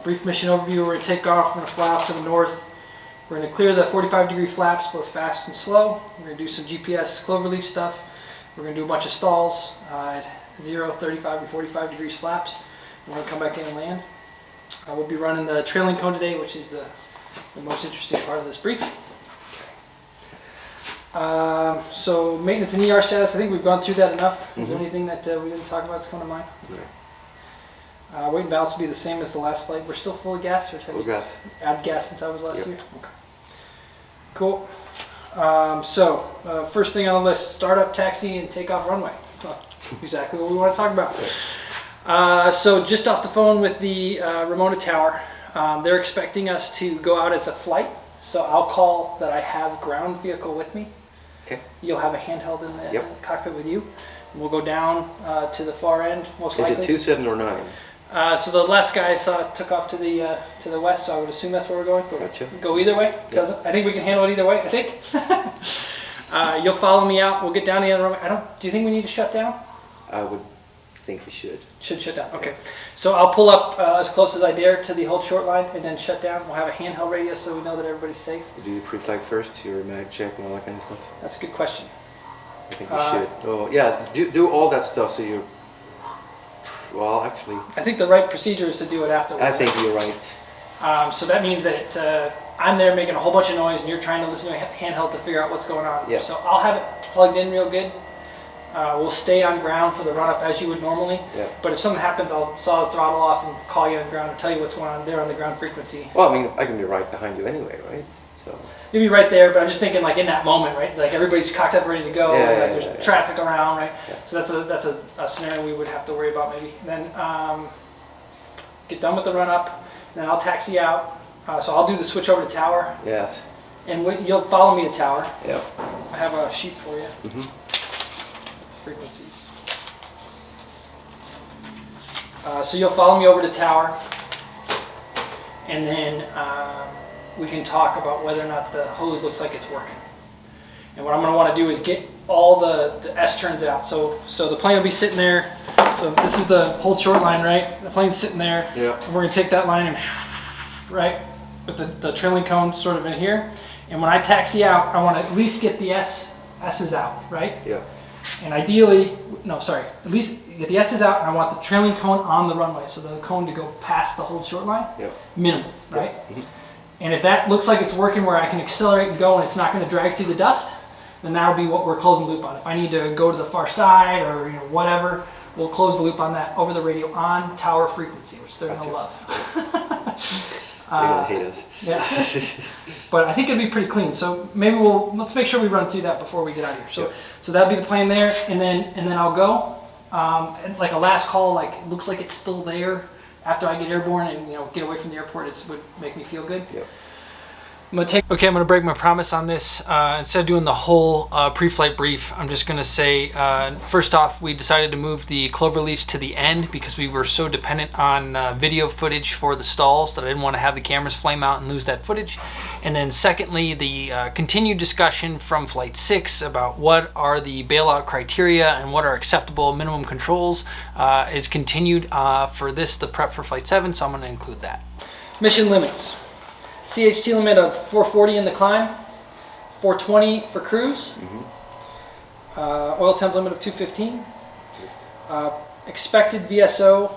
brief mission overview. We're going to take off. We're going to fly off to the north. We're going to clear the 45-degree flaps, both fast and slow. We're going to do some GPS cloverleaf stuff. We're going to do a bunch of stalls at 0, 35, and 45 degrees flaps. We're going to come back in and land. We'll be running the trailing cone today, which is the most interesting part of this brief. So maintenance and ER status, I think we've gone through that enough. Is there anything that we didn't talk about that's coming to mind? No. Weight and balance will be the same as the last flight. We're still full of gas? Or full gas. Add gas since I was last year? Okay. Cool. First thing on the list, startup, taxi, and takeoff runway. Exactly what we want to talk about. So just off the phone with the Ramona Tower, they're expecting us to go out as a flight. So I'll call that I have ground vehicle with me. Okay. You'll have a handheld in the cockpit with you. And we'll go down to the far end, most likely. Is it 27 or 9? So the last guy I saw took off to the west, so I would assume that's where we're going. But gotcha. Go either way. Yep. I think we can handle it either way. I think. You'll follow me out. We'll get down the other runway. Do you think we need to shut down? I would think we should. Should shut down. Okay. So I'll pull up as close as I dare to the hold short line and then shut down. We'll have a handheld radio so we know that everybody's safe. You do your pre-flight first, your mag check and all that kind of stuff? That's a good question. I think you should. Oh yeah, do all that stuff so you're. Well, actually, I think the right procedure is to do it afterwards. I think you're right. So that means that I'm there making a whole bunch of noise and you're trying to listen to a handheld to figure out what's going on. Yeah. So I'll have it plugged in real good. We'll stay on ground for the run-up as you would normally. Yeah. But if something happens, I'll saw the throttle off and call you on ground and tell you what's going on there on the ground frequency. Well, I mean, I can be right behind you anyway, right? So. You'll be right there, but I'm just thinking like in that moment, right? Like everybody's cocked up, ready to go. There's traffic around, right? Yeah. So that's a scenario we would have to worry about maybe. And then get done with the run-up, then I'll taxi out. So I'll do the switch over to tower. Yes. And you'll follow me to tower. Yeah. I have a sheet for you. Mm-hmm. Frequencies. So you'll follow me over to tower, and then we can talk about whether or not the hose looks like it's working. And what I'm going to want to do is get all the S turns out. So the plane will be sitting there. So this is the hold short line, right? The plane's sitting there. Yeah. And we're going to take that line and right with the trailing cone sort of in here. And when I taxi out, I want to at least get the S's out, right? Yeah. And ideally, at least get the S's out, and I want the trailing cone on the runway, so the cone to go past the hold short line, minimum, right? Mm-hmm. And if that looks like it's working where I can accelerate and go and it's not going to drag through the dust, then that'll be what we're closing the loop on. If I need to go to the far side or whatever, we'll close the loop on that over the radio on tower frequency, which they're going to love. They're going to hate us. Yeah. But I think it'll be pretty clean. So maybe let's make sure we run through that before we get out of here. So that'll be the plan there, and then I'll go. And like a last call, like it looks like it's still there after I get airborne and get away from the airport. It would make me feel good. Yep. I'm gonna break my promise on this. Instead of doing the whole pre-flight brief, I'm just gonna say, first off, we decided to move the cloverleafs to the end because we were so dependent on video footage for the stalls that I didn't want to have the cameras flame out and lose that footage. And then secondly, the continued discussion from Flight 6 about what are the bailout criteria and what are acceptable minimum controls is continued for the prep for Flight 7, so I'm gonna include that. Mission limits. CHT limit of 440 in the climb, 420 for cruise, oil temp limit of 215, expected VSO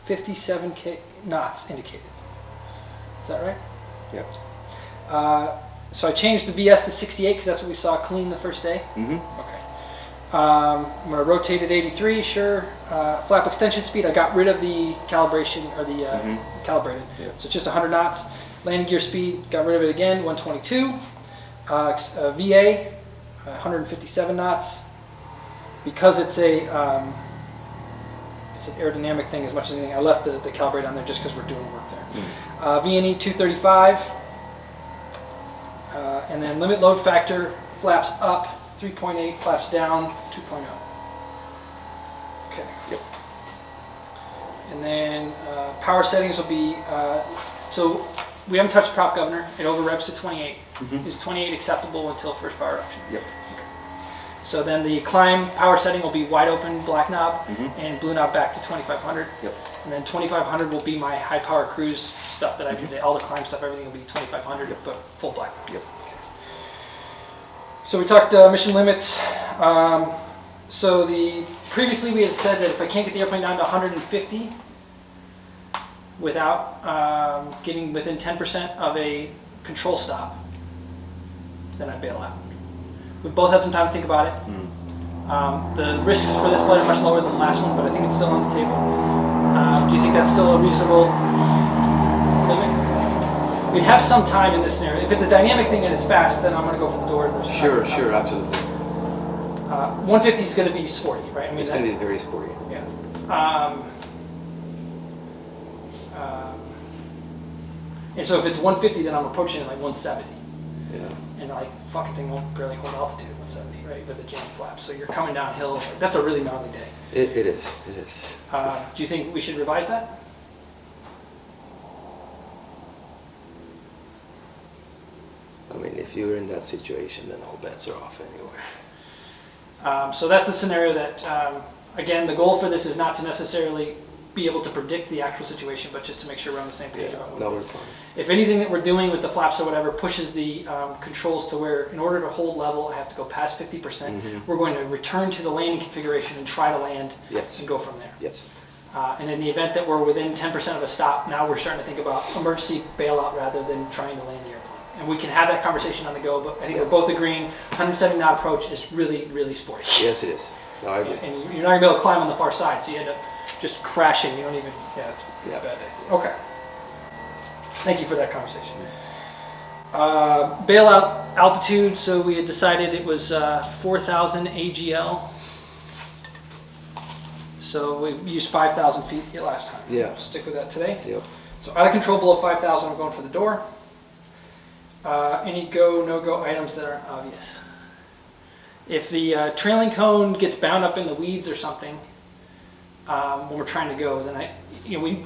57 knots indicated. Is that right? Yep. So I changed the VS to 68 because that's what we saw clean the first day. Mm-hmm. Okay. I'm going to rotate at 83, sure. Flap extension speed, I got rid of the calibration or the calibrated. Yeah. So it's just 100 knots. Landing gear speed, got rid of it again, 122. VA, 157 knots. Because it's an aerodynamic thing as much as anything, I left the calibrate on there just because we're doing work there. VNE 235. And then limit load factor, flaps up 3.8, flaps down 2.0. Okay. Yep. And then power settings will be, so we haven't touched prop governor. It over reps to 28. Is 28 acceptable until first power reduction? Yep. Okay. So then the climb power setting will be wide open black knob and blue knob back to 2500. Yep. And then 2500 will be my high power cruise stuff that I do today. All the climb stuff, everything will be 2500, but full black. Yep. So we talked mission limits. So previously we had said that if I can't get the airplane down to 150 without getting within 10% of a control stop, then I bail out. We both had some time to think about it. The risks for this flight are much lower than the last one, but I think it's still on the table. Do you think that's still a reasonable limit? We'd have some time in this scenario. If it's a dynamic thing and it's fast, then I'm going to go for the door. Sure, absolutely. 150 is going to be sporty, right? I mean, it's going to be very sporty. Yeah. And so if it's 150, then I'm approaching it like 170. Yeah. And like fucking thing won't barely hold altitude at 170, right? With the jam flap. So you're coming downhill. That's a really gnarly day. It is. Do you think we should revise that? I mean, if you're in that situation, then all bets are off anyway. So that's a scenario that, again, the goal for this is not to necessarily be able to predict the actual situation, but just to make sure we're on the same page about what it is. If anything that we're doing with the flaps or whatever pushes the controls to where, in order to hold level, I have to go past 50%, we're going to return to the landing configuration and try to land and go from there. Yes. And in the event that we're within 10% of a stop, now we're starting to think about emergency bailout rather than trying to land the airplane. And we can have that conversation on the go, but I think we're both agreeing 170 knot approach is really, really sporty. Yes, it is. No, I agree. And you're not going to be able to climb on the far side, so you end up just crashing. You don't even, it's a bad day. Okay. Thank you for that conversation. Bailout altitude, so we had decided it was 4,000 AGL. So we used 5,000 feet last time. Yeah. Stick with that today. Yep. So out of control below 5,000, I'm going for the door. Any go, no-go items that are obvious. If the trailing cone gets bound up in the weeds or something when we're trying to go, then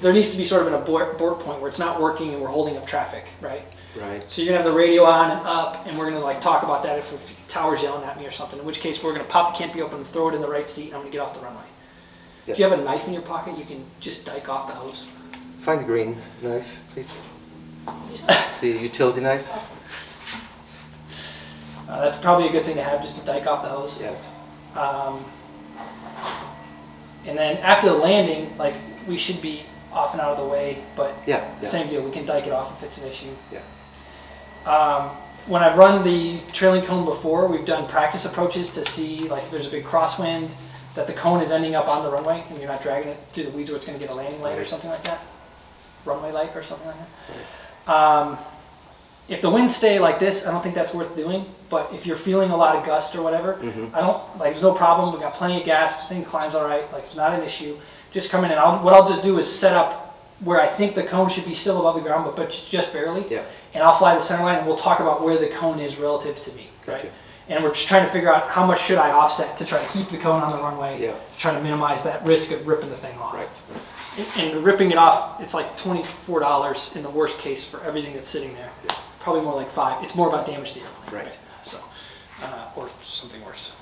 there needs to be sort of an abort point where it's not working and we're holding up traffic, right? Right. So you're gonna have the radio on and up, and we're gonna like talk about that if the tower's yelling at me or something. In which case we're gonna pop the canopy open, throw it in the right seat, and I'm gonna get off the runway. Yes. If you have a knife in your pocket, you can just dike off the hose. Find the green knife, please. The utility knife. That's probably a good thing to have, just to dike off the hose. Yes. And then after the landing, like we should be off and out of the way, but yeah. Same deal. We can dike it off if it's an issue. Yeah. When I've run the trailing cone before, we've done practice approaches to see like if there's a big crosswind, that the cone is ending up on the runway and you're not dragging it through the weeds where it's going to get a landing light or something like that. Runway light or something like that. Right. If the winds stay like this, I don't think that's worth doing. But if you're feeling a lot of gust or whatever, there's no problem. We got plenty of gas. The thing climbs all right. Like it's not an issue. Just come in and what I'll just do is set up where I think the cone should be still above the ground, but just barely. Yeah. And I'll fly the center line and we'll talk about where the cone is relative to me. Gotcha. Right? And we're just trying to figure out how much should I offset to try to keep the cone on the runway. Yeah. Trying to minimize that risk of ripping the thing off. Right. And ripping it off, it's like $24 in the worst case for everything that's sitting there. Yeah. Probably more like $5. It's more about damage to the airplane. Right. So, or something worse.